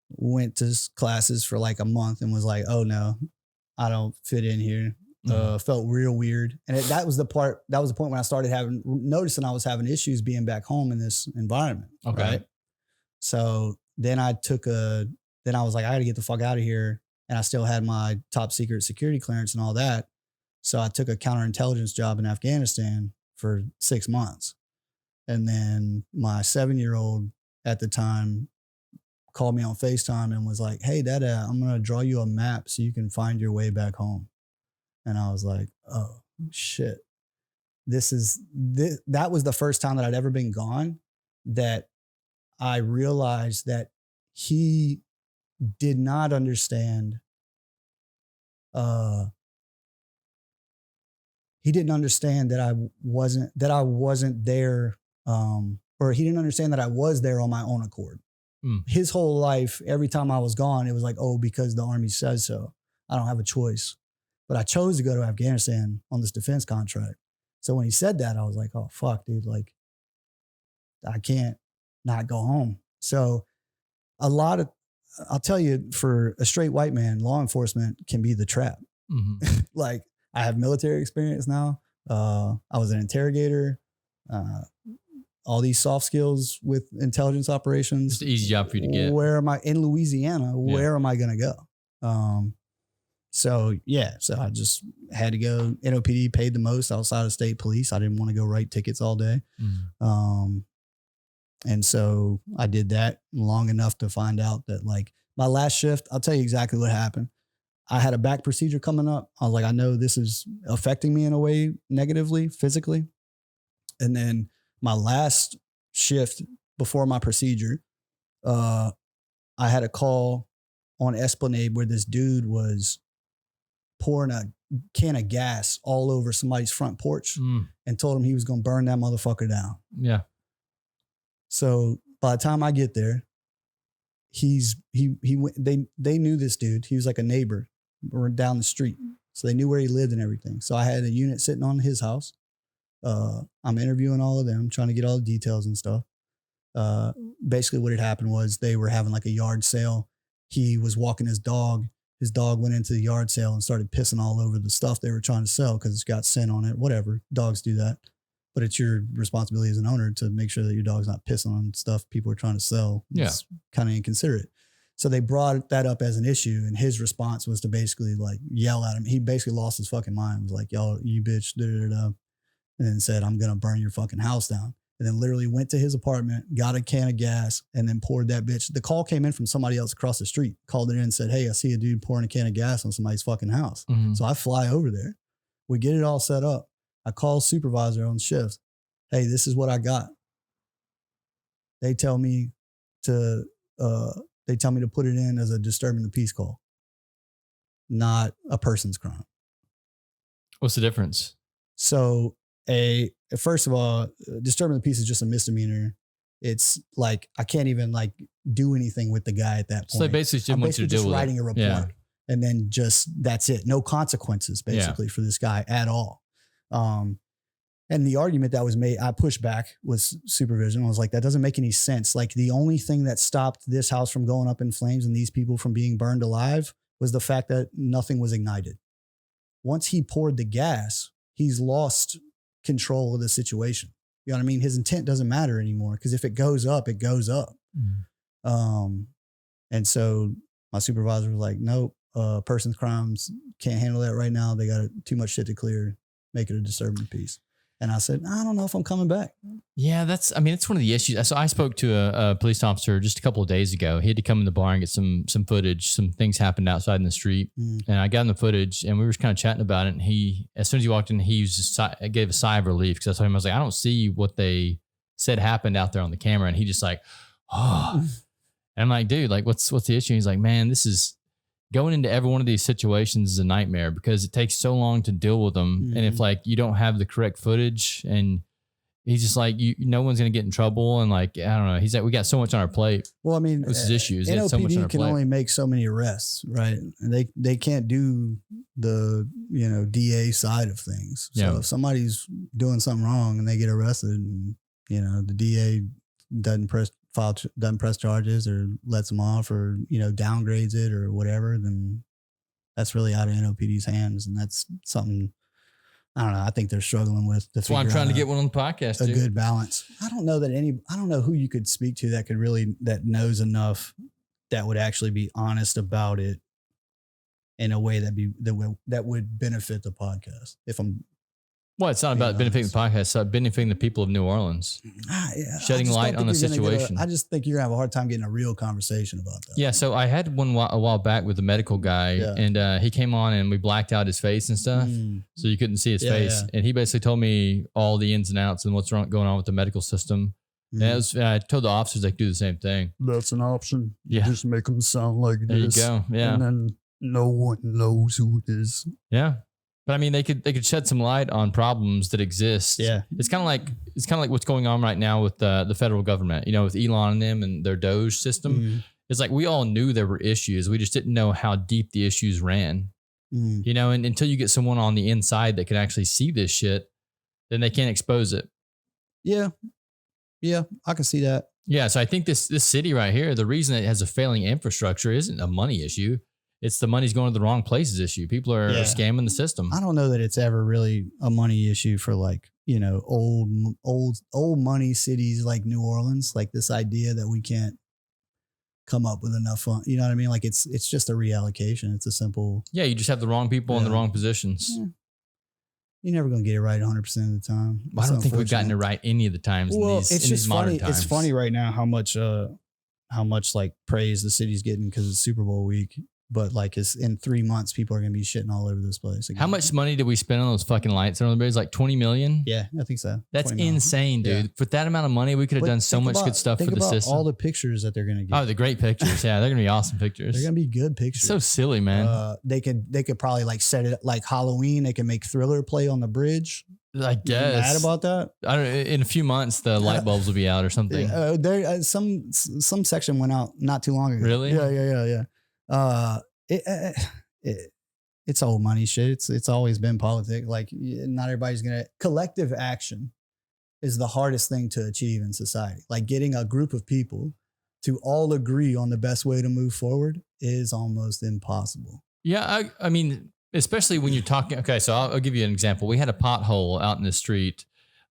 went to classes for like a month and was like, oh no, I don't fit in here. Felt real weird. And that was the point when I started noticing I was having issues being back home in this environment. Okay. Right. So then I was like, I got to get the fuck out of here. And I still had my top secret security clearance and all that. So I took a counterintelligence job in Afghanistan for 6 months. And then my 7-year-old at the time called me on FaceTime and was like, hey, Dada, I'm going to draw you a map so you can find your way back home. And I was like, oh, shit. That was the first time that I'd ever been gone that I realized that he did not understand. He didn't understand that I wasn't there, or he didn't understand that I was there on my own accord. His whole life, every time I was gone, it was like, oh, because the Army says so. I don't have a choice. But I chose to go to Afghanistan on this defense contract. So when he said that, I was like, oh, fuck, dude, like, I can't not go home. So I'll tell you, for a straight white man, law enforcement can be the trap. Mm-hmm. Like, I have military experience now. I was an interrogator, all these soft skills with intelligence operations. It's an easy job for you to get. Where am I in Louisiana? Where am I going to go? So I just had to go. NOPD paid the most outside of state police. I didn't want to go write tickets all day. Mm. And so I did that long enough to find out that, like, my last shift, I'll tell you exactly what happened. I had a back procedure coming up. I was like, I know this is affecting me in a way negatively, physically. And then my last shift before my procedure, I had a call on Esplanade where this dude was pouring a can of gas all over somebody's front porch and told him he was going to burn that motherfucker down. Yeah. So by the time I get there, they knew this dude. He was like a neighbor down the street. So they knew where he lived and everything. So I had a unit sitting on his house. I'm interviewing all of them, trying to get all the details and stuff. Basically what had happened was they were having like a yard sale. He was walking his dog. His dog went into the yard sale and started pissing all over the stuff they were trying to sell because it's got scent on it, whatever. Dogs do that. But it's your responsibility as an owner to make sure that your dog's not pissing on stuff people are trying to sell. It's kind of inconsiderate. So they brought that up as an issue, and his response was to basically like yell at him. He basically lost his fucking mind. He was like, y'all, you bitch, and then said, I'm going to burn your fucking house down. And then literally went to his apartment, got a can of gas, and then poured that bitch. The call came in from somebody else across the street, called it in and said, hey, I see a dude pouring a can of gas on somebody's fucking house. Mm-hmm. So I fly over there. We get it all set up. I call supervisor on shift. Hey, this is what I got. They tell me to put it in as a disturbing the peace call, not a person's crime. What's the difference? So first of all, disturbing the peace is just a misdemeanor. It's like, I can't even like do anything with the guy at that point. So they basically didn't want you to deal with it. Writing a report and then just, that's it. No consequences basically for this guy at all. And the argument that was made, I pushed back, was supervision. I was like, that doesn't make any sense. Like, the only thing that stopped this house from going up in flames and these people from being burned alive was the fact that nothing was ignited. Once he poured the gas, he's lost control of the situation. You know what I mean? His intent doesn't matter anymore, because if it goes up, it goes up. Mm-hmm. And so my supervisor was like, nope, person's crimes, can't handle that right now. They got too much shit to clear. Make it a disturbing piece. And I said, I don't know if I'm coming back. Yeah, it's one of the issues. So I spoke to a police officer just a couple of days ago. He had to come in the bar and get some footage. Some things happened outside in the street. And I got him the footage and we were just kind of chatting about it. And he, as soon as he walked in, he gave a sigh of relief because I told him, I was like, I don't see what they said happened out there on the camera. And he just like, oh. And I'm like, dude, like, what's the issue? He's like, man, this is going into every one of these situations is a nightmare because it takes so long to deal with them. And if like you don't have the correct footage, and he's just like, no one's going to get in trouble. And like, I don't know. He's like, we got so much on our plate. Well, I mean, this is issues. NOPD so much on our can plate. only make so many arrests, right? And they can't do the, DA side of things. So if somebody's doing something wrong and they get arrested and, the DA doesn't press charges or lets them off or, downgrades it or whatever, then that's really out of NOPD's hands. And that's something, I don't know, I think they're struggling with. That's why I'm trying to get one on the podcast. A good balance. I don't know who you could speak to that knows enough that would actually be honest about it in a way that would benefit the podcast. Well, it's not about benefiting the podcast. It's about benefiting the people of New Orleans. Shedding light on the situation. I just think you're going to have a hard time getting a real conversation about that. Yeah. So I had one a while back with the medical guy and he came on and we blacked out his face and stuff. So you couldn't see his face. And he basically told me all the ins and outs and what's going on with the medical system. And I told the officers they do the same thing. That's an option. Yeah. Just make them sound like there this. There you go. Yeah. And then no one knows who it is. Yeah. But I mean, they could shed some light on problems that exist. Yeah, it's kind of like what's going on right now with the federal government. With Elon and them and their Doge system. It's like we all knew there were issues. We just didn't know how deep the issues ran. And until you get someone on the inside that can actually see this shit, then they can't expose it. Yeah, I can see that. Yeah, so I think this city right here, the reason it has a failing infrastructure isn't a money issue. It's the money's going to the wrong places issue. People are scamming the system. I don't know that it's ever really a money issue for like, old money cities like New Orleans, like this idea that we can't come up with enough fun. You know what I mean? Like it's just a reallocation. It's a simple. Yeah. You just have the wrong people in the wrong positions. Yeah. You're never going to get it right 100% of the time. I don't think we've gotten it right any of the times. Well, it's just funny. Times. It's funny right now how much like praise the city's getting because it's Super Bowl week. But like it's in 3 months, people are going to be shitting all over this place again. How much money did we spend on those fucking lights on the bridge? Like 20 million? Yeah, I think so. That's insane, dude. Yeah. For that amount of money, we could have done so much good stuff for the system. All the pictures that they're going to get. Oh, the great pictures. Yeah, they're going to be awesome pictures. They're going to be good pictures. It's so silly, man. They could probably like set it like Halloween. They can make Thriller play on the bridge. I guess. You mad about that? I don't. In a few months, the light bulbs will be out or something. There, some section went out not too long ago. Really? Yeah. It's old money shit. It's always been politics. Like not everybody's collective action is the hardest thing to achieve in society. Like getting a group of people to all agree on the best way to move forward is almost impossible. Yeah. I mean, especially when you're talking. Okay. So I'll give you an example. We had a pothole out in the street.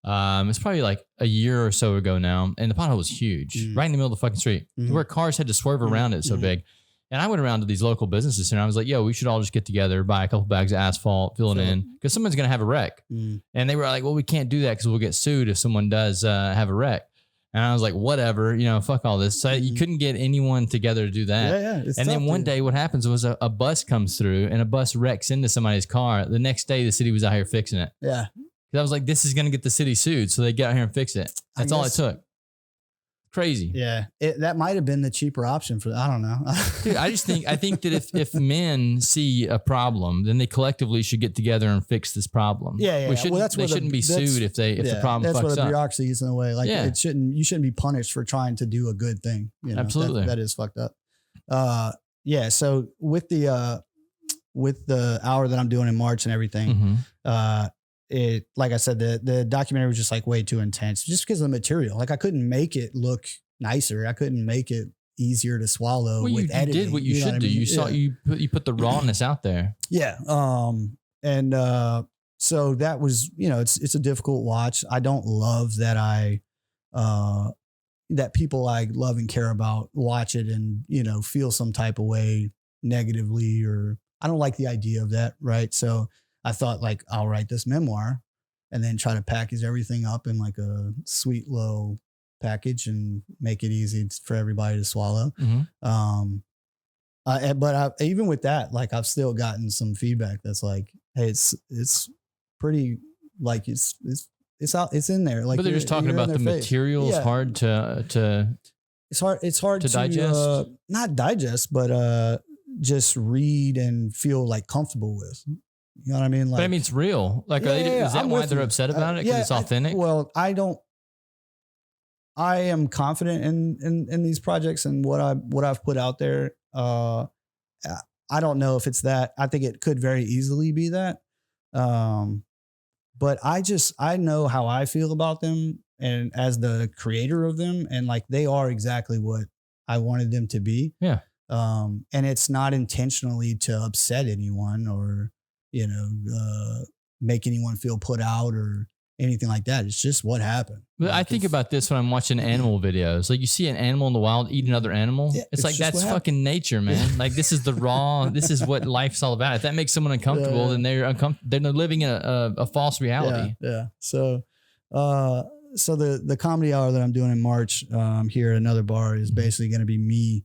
It's probably like a year or so ago now. And the pothole was huge, right in the middle of the fucking street where cars had to swerve around it so big. And I went around to these local businesses and I was like, yo, we should all just get together, buy a couple bags of asphalt, fill it in because someone's going to have a wreck. And they were like, well, we can't do that because we'll get sued if someone does have a wreck. And I was like, whatever, fuck all this. So you couldn't get anyone together to do that. Yeah. And then one day what happens was a bus comes through and a bus wrecks into somebody's car. The next day the city was out here fixing it. Yeah. Because I was like, this is going to get the city sued. So they get out here and fix it. That's all it took. Crazy. Yeah. That might have been the cheaper option for, I don't know. Dude, I think that if men see a problem, then they collectively should get together and fix this problem. Yeah. They shouldn't be sued if the problem fucks up. That's where the bureaucracy is in a way. Like you shouldn't be punished for trying to do a good thing. Absolutely. That is fucked up. So with the hour that I'm doing in March and everything, it, like I said, the documentary was just like way too intense just because of the material. Like I couldn't make it look nicer. I couldn't make it easier to swallow with editing. You did what you should do. You put the rawness out there. Yeah. So that was, it's a difficult watch. I don't love that that people I love and care about watch it and, feel some type of way negatively, or I don't like the idea of that. Right. So I thought like, I'll write this memoir and then try to package everything up in like a sweet little package and make it easy for everybody to swallow. Mm-hmm. But even with that, like I've still gotten some feedback that's like, hey, it's pretty, like it's out, it's in there. Like, but they're just talking about the material is hard to. It's hard to digest, not digest, but just read and feel like comfortable with. You know what I mean? Like, but I mean, it's real. Like, is that why they're upset about it? Because it's authentic. I am confident in these projects and what I've put out there. I don't know if it's that. I think it could very easily be that. But I know how I feel about them, and as the creator of them, and like they are exactly what I wanted them to be. Yeah. And it's not intentionally to upset anyone or, make anyone feel put out or anything like that. It's just what happened. But I think about this when I'm watching animal videos. Like, you see an animal in the wild eat another animal. Yeah, it's like, that's fucking nature, man. Like, this is the raw, this is what life's all about. If that makes someone uncomfortable, then they're they're living in a false reality. Yeah. So the comedy hour that I'm doing in March here at another bar is basically going to be me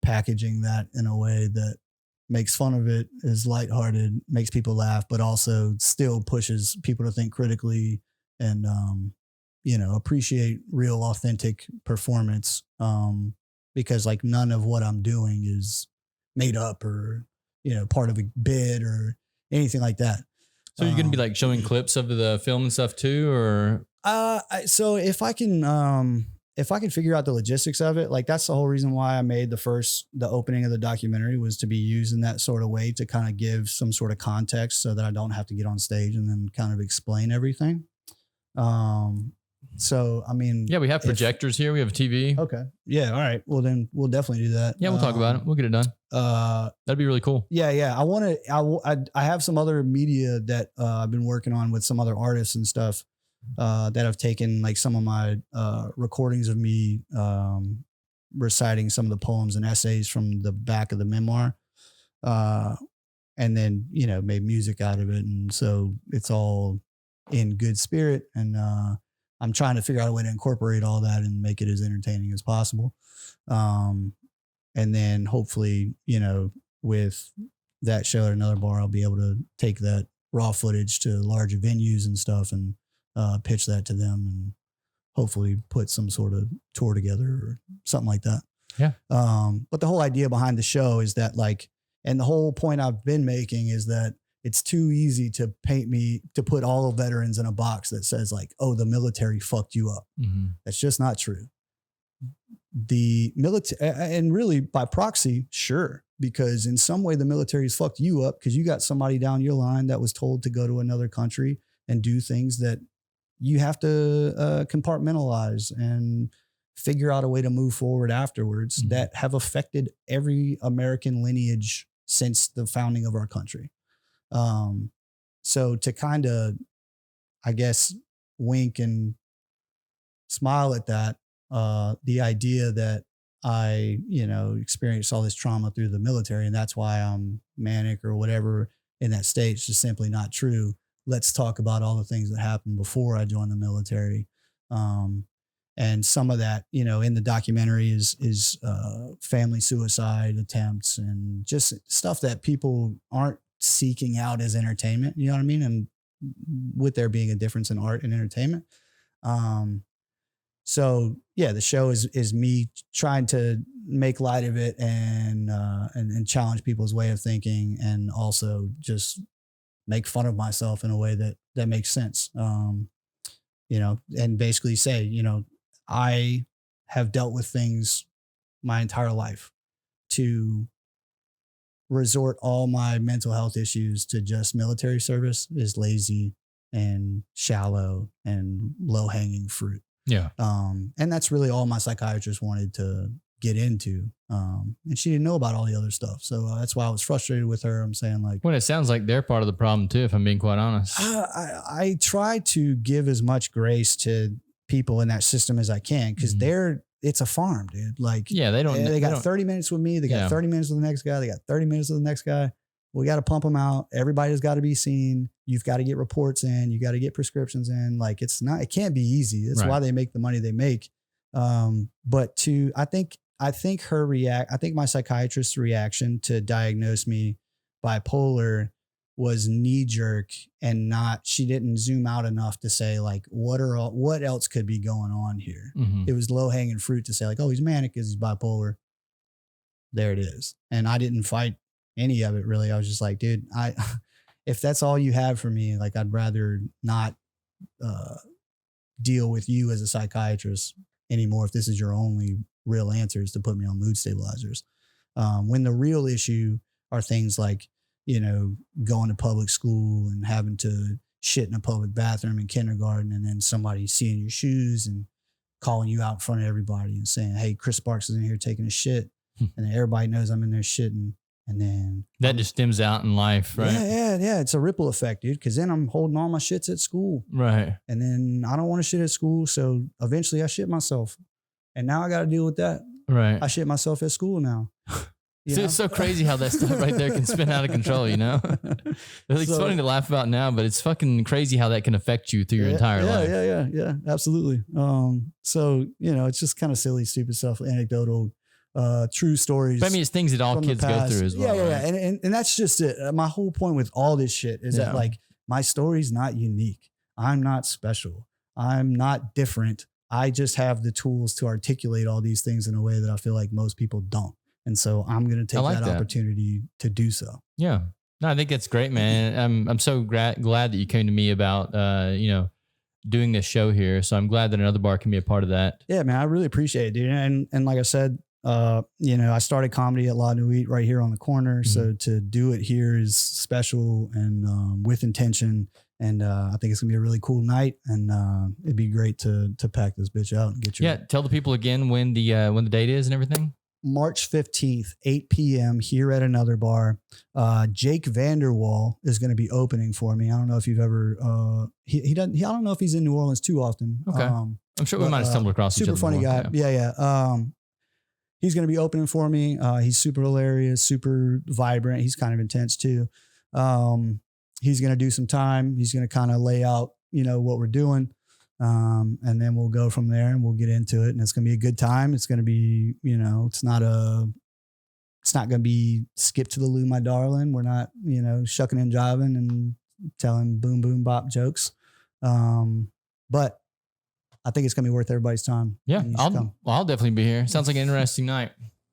packaging that in a way that makes fun of it, is lighthearted, makes people laugh, but also still pushes people to think critically and, appreciate real, authentic performance. Because like none of what I'm doing is made up or, part of a bit or anything like that. So you're going to be like showing clips of the film and stuff too, or? So if I can figure out the logistics of it, like that's the whole reason why I made the opening of the documentary was to be used in that sort of way to kind of give some sort of context so that I don't have to get on stage and then kind of explain everything. So, I mean, yeah, we have projectors here. We have a TV. Okay. Yeah. All right. Well, then we'll definitely do that. Yeah. We'll talk about it. We'll get it done. That'd be really cool. Yeah. I have some other media that I've been working on with some other artists and stuff. That have taken like some of my recordings of me reciting some of the poems and essays from the back of the memoir, and then made music out of it, and so it's all in good spirit. And I'm trying to figure out a way to incorporate all that and make it as entertaining as possible. And then hopefully, with that show at another bar, I'll be able to take that raw footage to larger venues and stuff and pitch that to them and hopefully put some sort of tour together or something like that. Yeah. But the whole idea behind the show is that and the whole point I've been making is that it's too easy to put all veterans in a box that says like, oh, the military fucked you up. Mm-hmm. That's just not true. The military, and really by proxy, sure, because in some way the military's fucked you up because you got somebody down your line that was told to go to another country and do things that you have to compartmentalize and figure out a way to move forward afterwards that have affected every American lineage since the founding of our country. So to kind of, I guess, wink and smile at that, the idea that I, experienced all this trauma through the military and that's why I'm manic or whatever in that state is just simply not true. Let's talk about all the things that happened before I joined the military. And some of that, in the documentary is family suicide attempts and just stuff that people aren't seeking out as entertainment. You know what I mean? And with there being a difference in art and entertainment. So yeah, the show is me trying to make light of it and challenge people's way of thinking and also just make fun of myself in a way that makes sense. And basically say, I have dealt with things my entire life. To resort all my mental health issues to just military service is lazy and shallow and low hanging fruit. Yeah. And that's really all my psychiatrist wanted to get into. And she didn't know about all the other stuff. So that's why I was frustrated with her. I'm saying like, well, it sounds like they're part of the problem too, if I'm being quite honest. I try to give as much grace to people in that system as I can. Cause it's a farm, dude. Like, yeah, they got 30 minutes with me. They got 30 minutes with the next guy. They got 30 minutes with the next guy. we got to pump them out. Everybody's got to be seen. You've got to get reports in. You got to get prescriptions in. Like it can't be easy. That's why they make the money they make. But I think my psychiatrist's reaction to diagnose me bipolar was knee jerk and she didn't zoom out enough to say like, what else could be going on here? Mm-hmm. It was low hanging fruit to say like, oh, he's manic because he's bipolar. There it is. And I didn't fight any of it really. I was just like, dude, if that's all you have for me, like I'd rather not deal with you as a psychiatrist anymore. If this is your only real answer is to put me on mood stabilizers. When the real issue are things like, going to public school and having to shit in a public bathroom in kindergarten and then somebody seeing your shoes and calling you out in front of everybody and saying, hey, Chris Sparks is in here taking a shit. And then everybody knows I'm in there shitting. And then that just stems out in life, right? Yeah. It's a ripple effect, dude. Cause then I'm holding all my shits at school. Right. And then I don't want to shit at school. So eventually I shit myself. And now I got to deal with that. Right. I shit myself at school now. So it's so crazy how that stuff right there can spin out of control, It's funny to laugh about now, but it's fucking crazy how that can affect you through your entire life. Yeah, absolutely. So, it's just kind of silly, stupid stuff, anecdotal, true stories. But I mean, it's things that all kids go through as well. Yeah. Right? And that's just it. My whole point with all this shit is that like my story's not unique. I'm not special. I'm not different. I just have the tools to articulate all these things in a way that I feel like most people don't. And so I'm going to take that opportunity to do so. Yeah. No, I think that's great, man. I'm so glad that you came to me about, doing this show here. So I'm glad that Another Bar can be a part of that. Yeah, man, I really appreciate it, dude. And like I said, I started comedy at La Nuit right here on the corner. Mm-hmm. So to do it here is special and with intention. And I think it's gonna be a really cool night. And it'd be great to pack this bitch out and get you. Yeah, tell the people again when the date is and everything. March 15th, 8 p.m. here at Another Bar. Jake Vanderwall is going to be opening for me. I don't know if you've ever, I don't know if he's in New Orleans too often. Okay. I'm sure we might have stumbled across each other. Super funny guy. Yeah. He's going to be opening for me. He's super hilarious, super vibrant. He's kind of intense too. He's going to do some time. He's going to kind of lay out, what we're doing. And then we'll go from there and we'll get into it, and it's going to be a good time. It's going to be, it's not going to be skip to the loo, my darling. We're not, shucking and jiving and telling boom, boom, bop jokes. But I think it's going to be worth everybody's time. Yeah. I'll definitely be here. Sounds like an interesting night.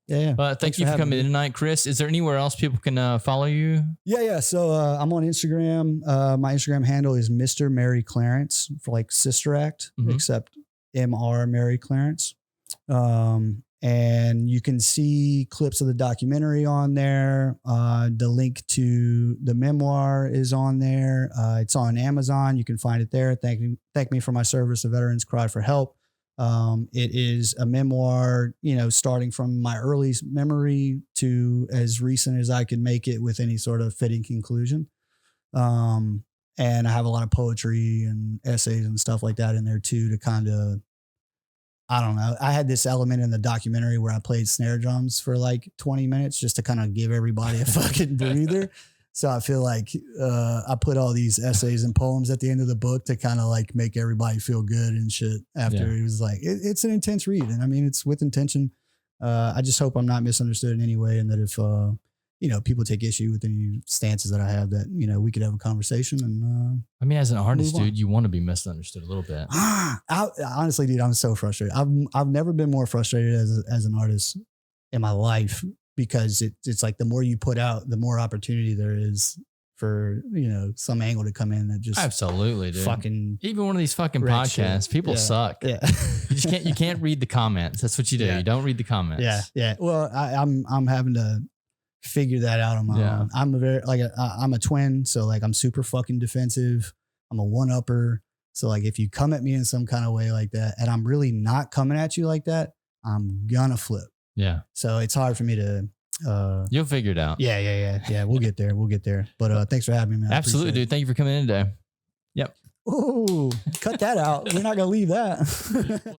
Yeah. Thank you for coming in tonight, Chris. Is there anywhere else people can follow you? Yeah. So I'm on Instagram. My Instagram handle is Mr. Mary Clarence for like Sister Act, except Mr. Mary Clarence. And you can see clips of the documentary on there. The link to the memoir is on there. It's on Amazon. You can find it there. Thank me for my service. A Veteran's Cry for Help. It is a memoir, starting from my earliest memory to as recent as I could make it with any sort of fitting conclusion. And I have a lot of poetry and essays and stuff like that in there too, to kind of, I don't know. I had this element in the documentary where I played snare drums for like 20 minutes just to kind of give everybody a fucking breather. So I feel like I put all these essays and poems at the end of the book to kind of like make everybody feel good and shit after. It was like, it's an intense read. And I mean, it's with intention. I just hope I'm not misunderstood in any way. And that if, people take issue with any stances that I have, that, we could have a conversation. And I mean, as an artist, dude, you want to be misunderstood a little bit. Honestly, dude, I'm so frustrated. I've never been more frustrated as an artist in my life. Because it's like the more you put out, the more opportunity there is for, some angle to come in that just absolutely, dude. Fucking even one of these fucking podcasts, shit. People suck. Yeah. You can't read the comments. That's what you do. Yeah. You don't read the comments. Yeah. Well, I'm having to figure that out on my own. I'm I'm a twin, so like I'm super fucking defensive. I'm a one-upper. So like if you come at me in some kind of way like that, and I'm really not coming at you like that, I'm gonna flip. Yeah. So it's hard for me to, you'll figure it out. Yeah. We'll get there. But thanks for having me, man. Absolutely, dude. Thank you for coming in today. Yep. Ooh, cut that out. We're not going to leave that.